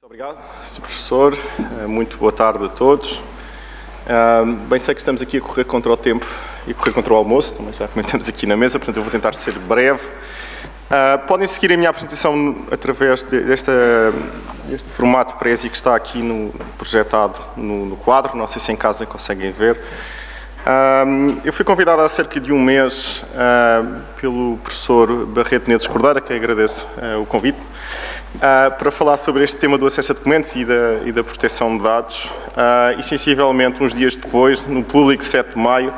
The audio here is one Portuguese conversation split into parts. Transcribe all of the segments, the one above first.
Obrigado, Sr. Professor. Muito boa tarde a todos. Bem, sei que estamos aqui a correr contra o tempo e a correr contra o almoço, mas já comentamos aqui na mesa, portanto eu vou tentar ser breve. Podem seguir a minha apresentação através deste formato Prezi que está aqui projetado no quadro, não sei se em casa conseguem ver. Eu fui convidado há cerca de um mês pelo professor Barreto Neves Cordeiro, a quem agradeço o convite, para falar sobre este tema do acesso a documentos e da proteção de dados. E sensivelmente uns dias depois, no Público 7 de maio,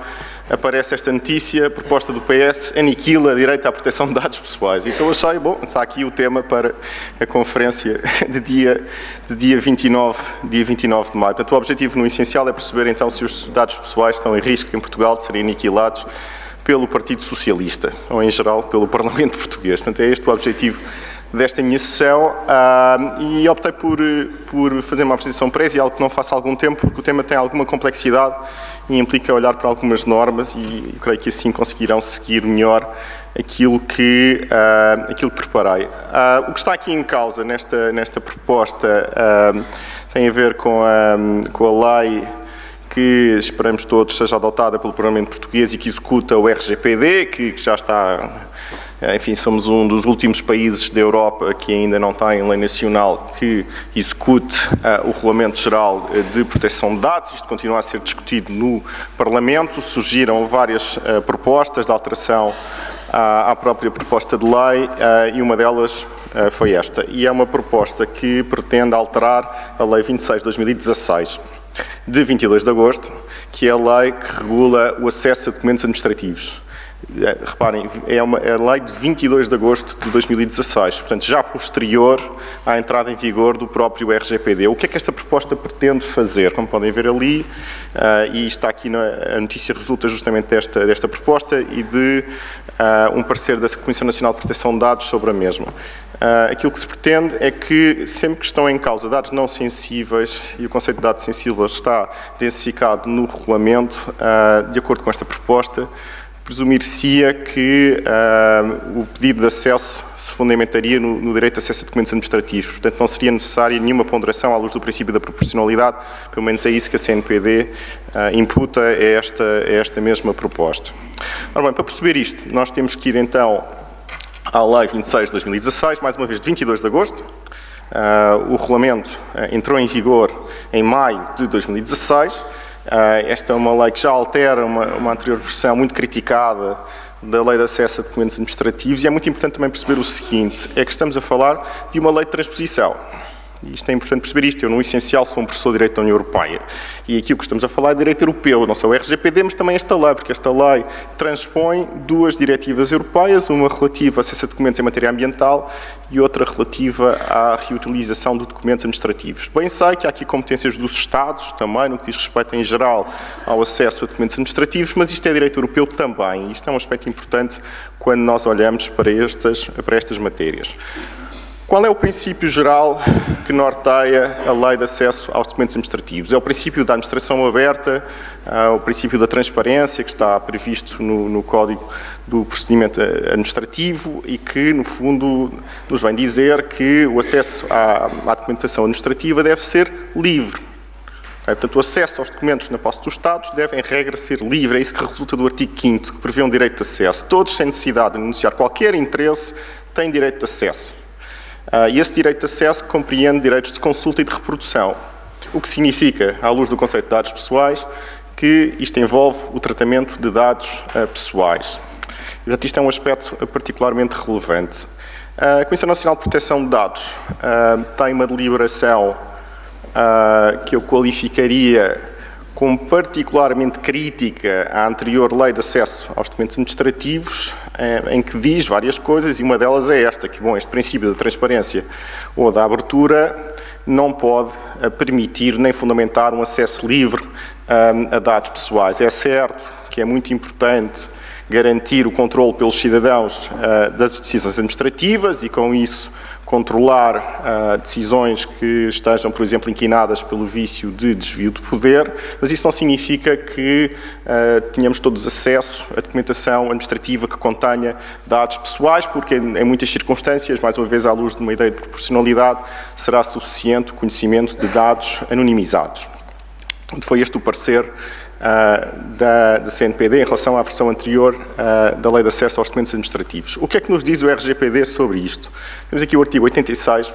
aparece esta notícia: a proposta do PS aniquila a direito à proteção de dados pessoais. Então achei, bom, está aqui o tema para a conferência de dia 29 de maio. Portanto, o objetivo no essencial é perceber então se os dados pessoais estão em risco em Portugal de serem aniquilados pelo Partido Socialista, ou em geral pelo Parlamento Português. Portanto, é este o objetivo desta minha sessão, e optei por fazer uma apresentação Prezi, algo que não faço há algum tempo, porque o tema tem alguma complexidade e implica olhar para algumas normas, e eu creio que assim conseguirão seguir melhor aquilo que preparei. O que está aqui em causa nesta proposta tem a ver com a lei que esperamos todos seja adotada pelo Parlamento Português e que executa o RGPD, que já está... Enfim, somos um dos últimos países da Europa que ainda não tem lei nacional que execute o Regulamento Geral de Proteção de Dados. Isto continua a ser discutido no Parlamento. Surgiram várias propostas de alteração à própria proposta de lei e uma delas foi esta. E é uma proposta que pretende alterar a Lei 26 de 2016, de 22 de agosto, que é a lei que regula o acesso a documentos administrativos. Reparem, é a lei de 22 de agosto de 2016, portanto já posterior à entrada em vigor do próprio RGPD. O que é que esta proposta pretende fazer? Como podem ver ali, e está aqui a notícia resulta justamente desta proposta e de um parecer da Comissão Nacional de Proteção de Dados sobre a mesma. Aquilo que se pretende é que sempre que estão em causa dados não sensíveis, e o conceito de dados sensíveis está densificado no regulamento, de acordo com esta proposta, presumir-se-ia que o pedido de acesso se fundamentaria no direito de acesso a documentos administrativos. Portanto, não seria necessária nenhuma ponderação à luz do princípio da proporcionalidade, pelo menos é isso que a CNPD imputa a esta mesma proposta. Ora bem, para perceber isto, nós temos que ir então à Lei 26 de 2016, mais uma vez de 22 de agosto. O regulamento entrou em vigor em maio de 2016. Esta é uma lei que já altera uma anterior versão muito criticada da Lei de Acesso a Documentos Administrativos, e é muito importante também perceber o seguinte, é que estamos a falar de uma lei de transposição. E isto é importante perceber isto. Eu, no essencial, sou um professor de Direito da União Europeia. E aqui o que estamos a falar é de Direito Europeu, não só o RGPD, mas também esta lei, porque esta lei transpõe duas diretivas europeias, uma relativa a acesso a documentos em matéria ambiental e outra relativa à reutilização de documentos administrativos. Bem sei que há aqui competências dos Estados também, no que diz respeito em geral ao acesso a documentos administrativos, mas isto é Direito Europeu também. E isto é um aspecto importante quando nós olhamos para estas matérias. Qual é o princípio geral que norteia a Lei de Acesso aos Documentos Administrativos? É o princípio da administração aberta, o princípio da transparência, que está previsto no Código do Procedimento Administrativo e que, no fundo, nos vem dizer que o acesso à documentação administrativa deve ser livre. Portanto, o acesso aos documentos na posse dos Estados deve, em regra, ser livre. É isso que resulta do artigo 5º, que prevê um direito de acesso. Todos, sem necessidade de denunciar qualquer interesse, têm direito de acesso. E esse direito de acesso compreende direitos de consulta e de reprodução, o que significa, à luz do conceito de dados pessoais, que isto envolve o tratamento de dados pessoais. E, portanto, isto é um aspecto particularmente relevante. A Comissão Nacional de Proteção de Dados tem uma deliberação que eu qualificaria como particularmente crítica à anterior Lei de Acesso aos Documentos Administrativos, em que diz várias coisas, e uma delas é esta, que, bom, este princípio da transparência ou da abertura não pode permitir nem fundamentar um acesso livre a dados pessoais. É certo que é muito importante garantir o controle pelos cidadãos das decisões administrativas e, com isso, controlar decisões que estejam, por exemplo, inquinadas pelo vício de desvio de poder, mas isso não significa que tenhamos todos acesso à documentação administrativa que contenha dados pessoais, porque em muitas circunstâncias, mais uma vez à luz de uma ideia de proporcionalidade, será suficiente o conhecimento de dados anonimizados. Foi este o parecer da CNPD em relação à versão anterior da Lei de Acesso aos Documentos Administrativos. O que é que nos diz o RGPD sobre isto? Temos aqui o artigo 86,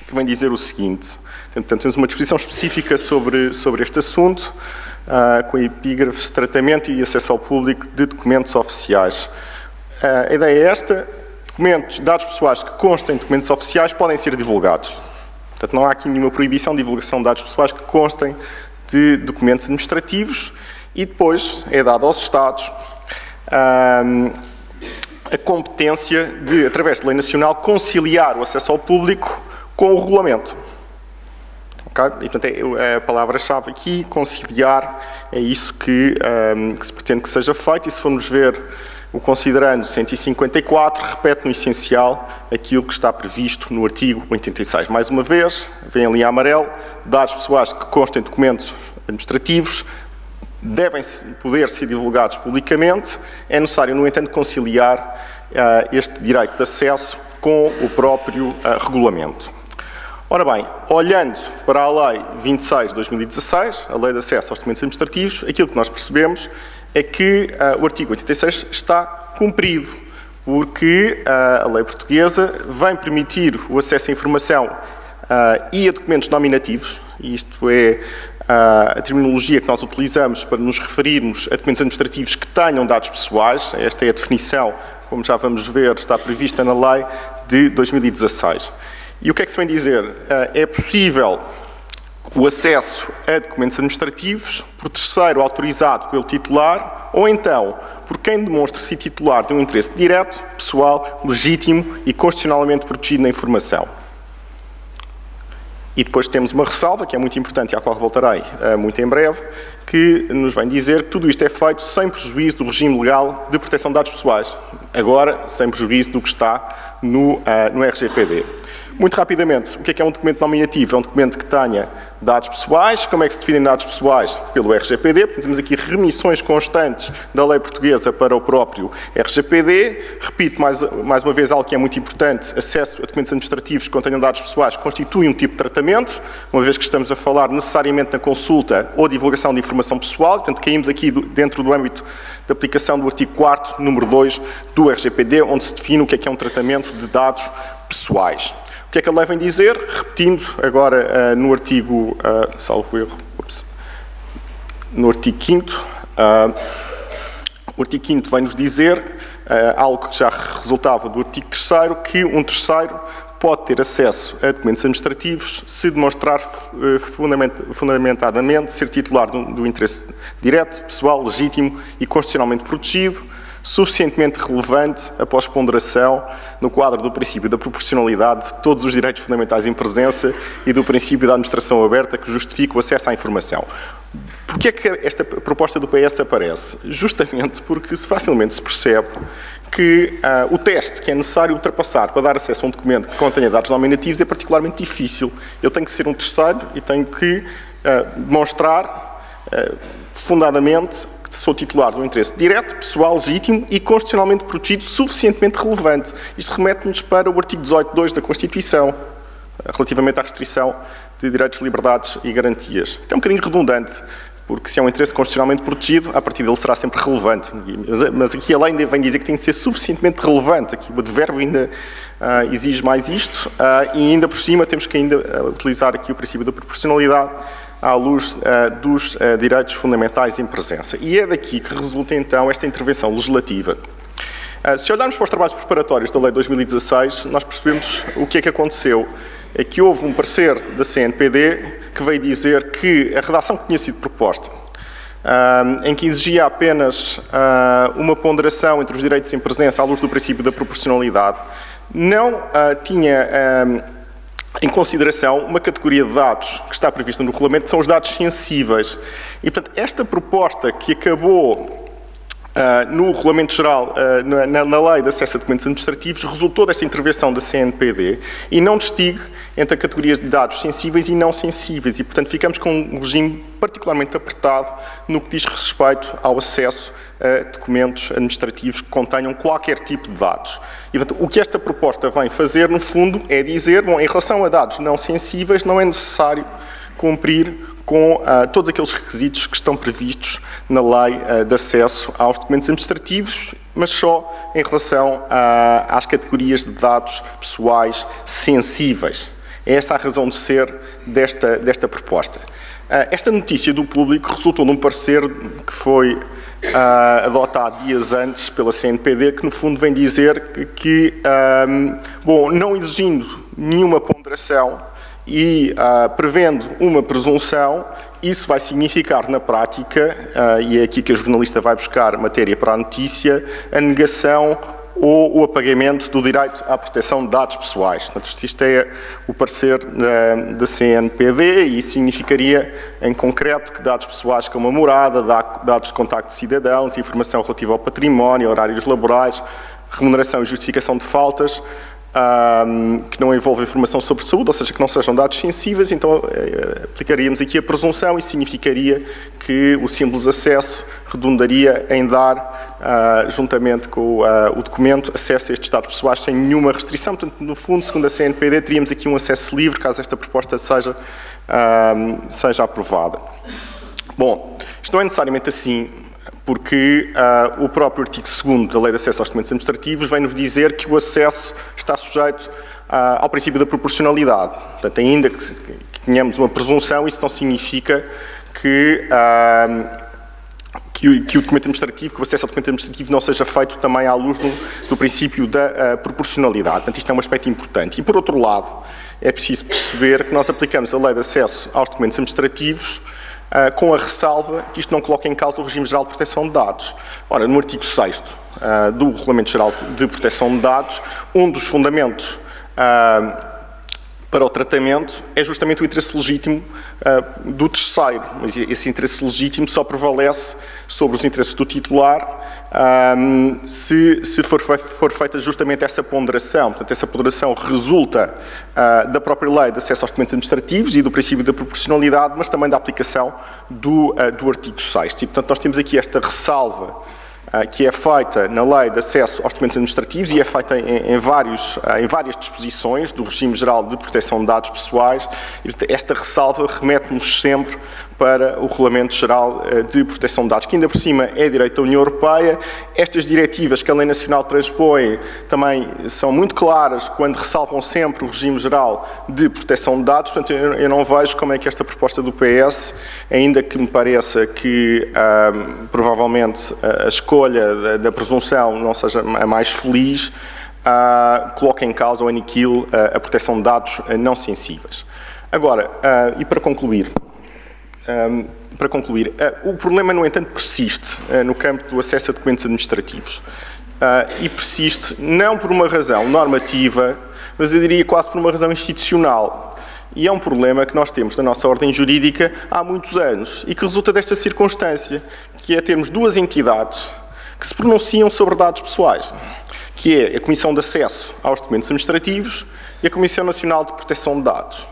que vem dizer o seguinte. Portanto, temos uma disposição específica sobre este assunto, com epígrafes de tratamento e acesso ao público de documentos oficiais. A ideia é esta: dados pessoais que constem em documentos oficiais podem ser divulgados. Portanto, não há aqui nenhuma proibição de divulgação de dados pessoais que constem de documentos administrativos, e depois é dado aos Estados a competência de, através de lei nacional, conciliar o acesso ao público com o regulamento. Okay? E, portanto, a palavra-chave aqui, conciliar, é isso que se pretende que seja feito, e se formos ver o considerando 154, repete no essencial aquilo que está previsto no artigo 86. Mais uma vez, vem ali em amarelo, dados pessoais que constem de documentos administrativos devem poder ser divulgados publicamente. É necessário, no entanto, conciliar este direito de acesso com o próprio regulamento. Ora bem, olhando para a Lei 26 de 2016, a Lei de Acesso aos Documentos Administrativos, aquilo que nós percebemos é que o artigo 86 está cumprido, porque a lei portuguesa vem permitir o acesso à informação e a documentos nominativos, isto é a terminologia que nós utilizamos para nos referirmos a documentos administrativos que tenham dados pessoais. Esta é a definição, como já vamos ver, está prevista na lei de 2016. E o que é que se vem dizer? É possível o acesso a documentos administrativos por terceiro autorizado pelo titular ou então por quem demonstre ser titular de um interesse direto, pessoal, legítimo e constitucionalmente protegido na informação. E depois temos uma ressalva, que é muito importante e à qual voltarei muito em breve, que nos vem dizer que tudo isto é feito sem prejuízo do regime legal de proteção de dados pessoais. Agora, sem prejuízo do que está no RGPD. Muito rapidamente, o que é um documento nominativo? É um documento que tenha dados pessoais. Como é que se definem dados pessoais? Pelo RGPD. Portanto, temos aqui remissões constantes da lei portuguesa para o próprio RGPD. Repito mais uma vez algo que é muito importante: acesso a documentos administrativos que contenham dados pessoais constitui um tipo de tratamento, uma vez que estamos a falar necessariamente na consulta ou divulgação de informação pessoal. Portanto, caímos aqui dentro do âmbito de aplicação do artigo 4º, número 2 do RGPD, onde se define o que é um tratamento de dados pessoais. O que é que a lei vem dizer? Repetindo agora no artigo, salvo erro, no artigo 5º, o artigo 5º vem-nos dizer algo que já resultava do artigo 3º, que um terceiro pode ter acesso a documentos administrativos se demonstrar fundamentadamente ser titular do interesse direto, pessoal, legítimo e constitucionalmente protegido, suficientemente relevante após ponderação no quadro do princípio da proporcionalidade de todos os direitos fundamentais em presença e do princípio da administração aberta que justifica o acesso à informação. Porquê é que esta proposta do PS aparece? Justamente porque facilmente se percebe que o teste que é necessário ultrapassar para dar acesso a um documento que contenha dados nominativos é particularmente difícil. Eu tenho que ser um terceiro e tenho que demonstrar fundadamente que sou titular de um interesse direto, pessoal, legítimo e constitucionalmente protegido, suficientemente relevante. Isto remete-nos para o artigo 18.2 da Constituição, relativamente à restrição de direitos, liberdades e garantias. Isto é um bocadinho redundante, porque se é um interesse constitucionalmente protegido, a partir dele será sempre relevante. Mas aqui a lei ainda vem dizer que tem de ser suficientemente relevante. Aqui o advérbio ainda exige mais isto, e ainda por cima temos que ainda utilizar aqui o princípio da proporcionalidade à luz dos direitos fundamentais em presença. E é daqui que resulta então esta intervenção legislativa. Se olharmos para os trabalhos preparatórios da Lei de 2016, nós percebemos o que é que aconteceu. É que houve um parecer da CNPD que veio dizer que a redação que tinha sido proposta, em que exigia apenas uma ponderação entre os direitos em presença à luz do princípio da proporcionalidade, não tinha em consideração uma categoria de dados que está prevista no regulamento, que são os dados sensíveis. E, portanto, esta proposta que acabou No Regulamento Geral, na Lei de Acesso a Documentos Administrativos, resultou desta intervenção da CNPD e não distingue entre a categorias de dados sensíveis e não sensíveis e, portanto, ficamos com um regime particularmente apertado no que diz respeito ao acesso a documentos administrativos que contenham qualquer tipo de dados. E, portanto, o que esta proposta vem fazer, no fundo, é dizer, bom, em relação a dados não sensíveis, não é necessário cumprir com todos aqueles requisitos que estão previstos na Lei de Acesso aos Documentos Administrativos, mas só em relação às categorias de dados pessoais sensíveis. É essa a razão de ser desta proposta. Esta notícia do Público resultou num parecer que foi adotado dias antes pela CNPD, que no fundo vem dizer que, bom, não exigindo nenhuma ponderação e prevendo uma presunção, isso vai significar na prática, e é aqui que a jornalista vai buscar matéria para a notícia, a negação ou o apagamento do direito à proteção de dados pessoais. Portanto, isto é o parecer da CNPD e isso significaria, em concreto, que dados pessoais como a morada, dados de contacto de cidadãos, informação relativa ao património, horários laborais, remuneração e justificação de faltas, que não envolve informação sobre saúde, ou seja, que não sejam dados sensíveis, então aplicaríamos aqui a presunção e significaria que o simples acesso redundaria em dar, juntamente com o documento, acesso a estes dados pessoais sem nenhuma restrição. Portanto, no fundo, segundo a CNPD, teríamos aqui um acesso livre, caso esta proposta seja aprovada. Bom, isto não é necessariamente assim, porque o próprio artigo 2º da Lei de Acesso aos Documentos Administrativos vem-nos dizer que o acesso está sujeito ao princípio da proporcionalidade. Portanto, ainda que tenhamos uma presunção, isso não significa que o documento administrativo, que o acesso ao documento administrativo não seja feito também à luz do princípio da proporcionalidade. Portanto, isto é um aspecto importante. E, por outro lado, é preciso perceber que nós aplicamos a Lei de Acesso aos Documentos Administrativos com a ressalva que isto não coloca em causa o regime geral de proteção de dados. Ora, no artigo 6º do Regulamento Geral de Proteção de Dados, um dos fundamentos para o tratamento é justamente o interesse legítimo do terceiro, mas esse interesse legítimo só prevalece sobre os interesses do titular se for feita justamente essa ponderação. Portanto, essa ponderação resulta da própria Lei de Acesso aos Documentos Administrativos e do princípio da proporcionalidade, mas também da aplicação do artigo 6º. E, portanto, nós temos aqui esta ressalva que é feita na Lei de Acesso aos Documentos Administrativos e é feita em várias disposições do Regime Geral de Proteção de Dados Pessoais. E esta ressalva remete-nos sempre para o Regulamento Geral de Proteção de Dados, que ainda por cima é direito da União Europeia. Estas diretivas que a Lei Nacional transpõe também são muito claras quando ressalvam sempre o Regime Geral de Proteção de Dados. Portanto, eu não vejo como é que esta proposta do PS, ainda que me pareça que provavelmente a escolha da presunção não seja a mais feliz, coloca em causa ou aniquile a proteção de dados não sensíveis. Agora, e para concluir, o problema, no entanto, persiste no campo do acesso a documentos administrativos. E persiste não por uma razão normativa, mas eu diria quase por uma razão institucional. E é um problema que nós temos na nossa ordem jurídica há muitos anos e que resulta desta circunstância, que é termos duas entidades que se pronunciam sobre dados pessoais, que é a Comissão de Acesso aos Documentos Administrativos e a Comissão Nacional de Proteção de Dados.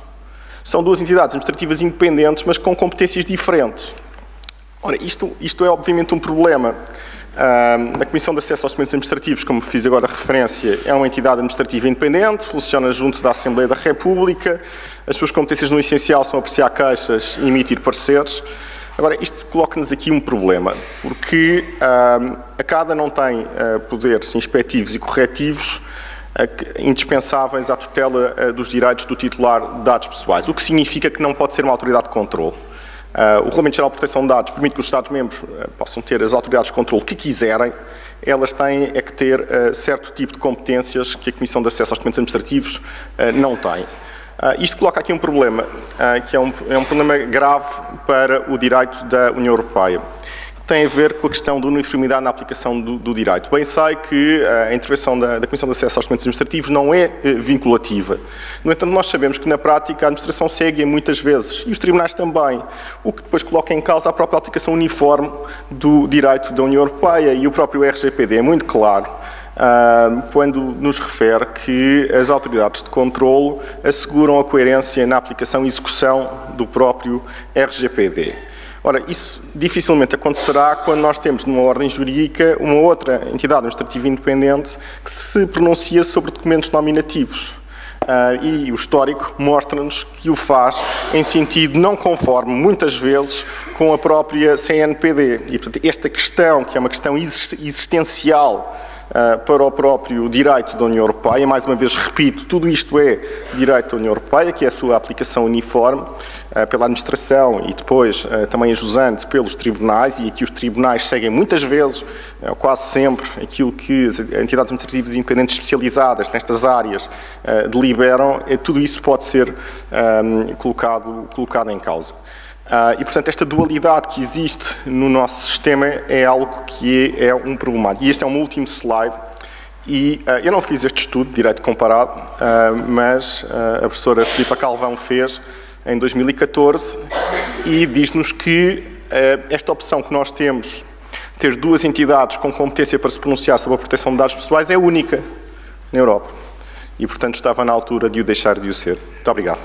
São duas entidades administrativas independentes, mas com competências diferentes. Ora, isto é obviamente um problema. A Comissão de Acesso aos Documentos Administrativos, como fiz agora referência, é uma entidade administrativa independente, funciona junto da Assembleia da República, as suas competências no essencial são apreciar queixas e emitir pareceres. Agora, isto coloca-nos aqui um problema, porque a CADA não tem poderes inspectivos e corretivos indispensáveis à tutela dos direitos do titular de dados pessoais, o que significa que não pode ser uma autoridade de controle. O Regulamento Geral de Proteção de Dados permite que os Estados-membros possam ter as autoridades de controle que quiserem, elas têm que ter certo tipo de competências que a Comissão de Acesso aos Documentos Administrativos não tem. Isto coloca aqui um problema, que é um problema grave para o direito da União Europeia, tem a ver com a questão da uniformidade na aplicação do direito. Bem sei que a intervenção da Comissão de Acesso aos Documentos Administrativos não é vinculativa. No entanto, nós sabemos que na prática a administração segue muitas vezes, e os tribunais também, o que depois coloca em causa a própria aplicação uniforme do direito da União Europeia, e o próprio RGPD é muito claro quando nos refere que as autoridades de controlo asseguram a coerência na aplicação e execução do próprio RGPD. Ora, isso dificilmente acontecerá quando nós temos numa ordem jurídica uma outra entidade administrativa independente que se pronuncia sobre documentos nominativos. E o histórico mostra-nos que o faz em sentido não conforme, muitas vezes, com a própria CNPD. E, portanto, esta questão, que é uma questão existencial para o próprio direito da União Europeia, mais uma vez repito, tudo isto é direito da União Europeia, que é a sua aplicação uniforme pela administração e depois também ajusante pelos tribunais, e aqui os tribunais seguem muitas vezes, quase sempre, aquilo que as entidades administrativas independentes especializadas nestas áreas deliberam. Tudo isso pode ser colocado em causa. E, portanto, esta dualidade que existe no nosso sistema é algo que é um problema. E este é um último slide. E eu não fiz este estudo de direito comparado, mas a professora Filipa Calvão fez em 2014 e diz-nos que esta opção que nós temos, ter duas entidades com competência para se pronunciar sobre a proteção de dados pessoais, é única na Europa. E, portanto, estava na altura de o deixar de o ser. Muito obrigado.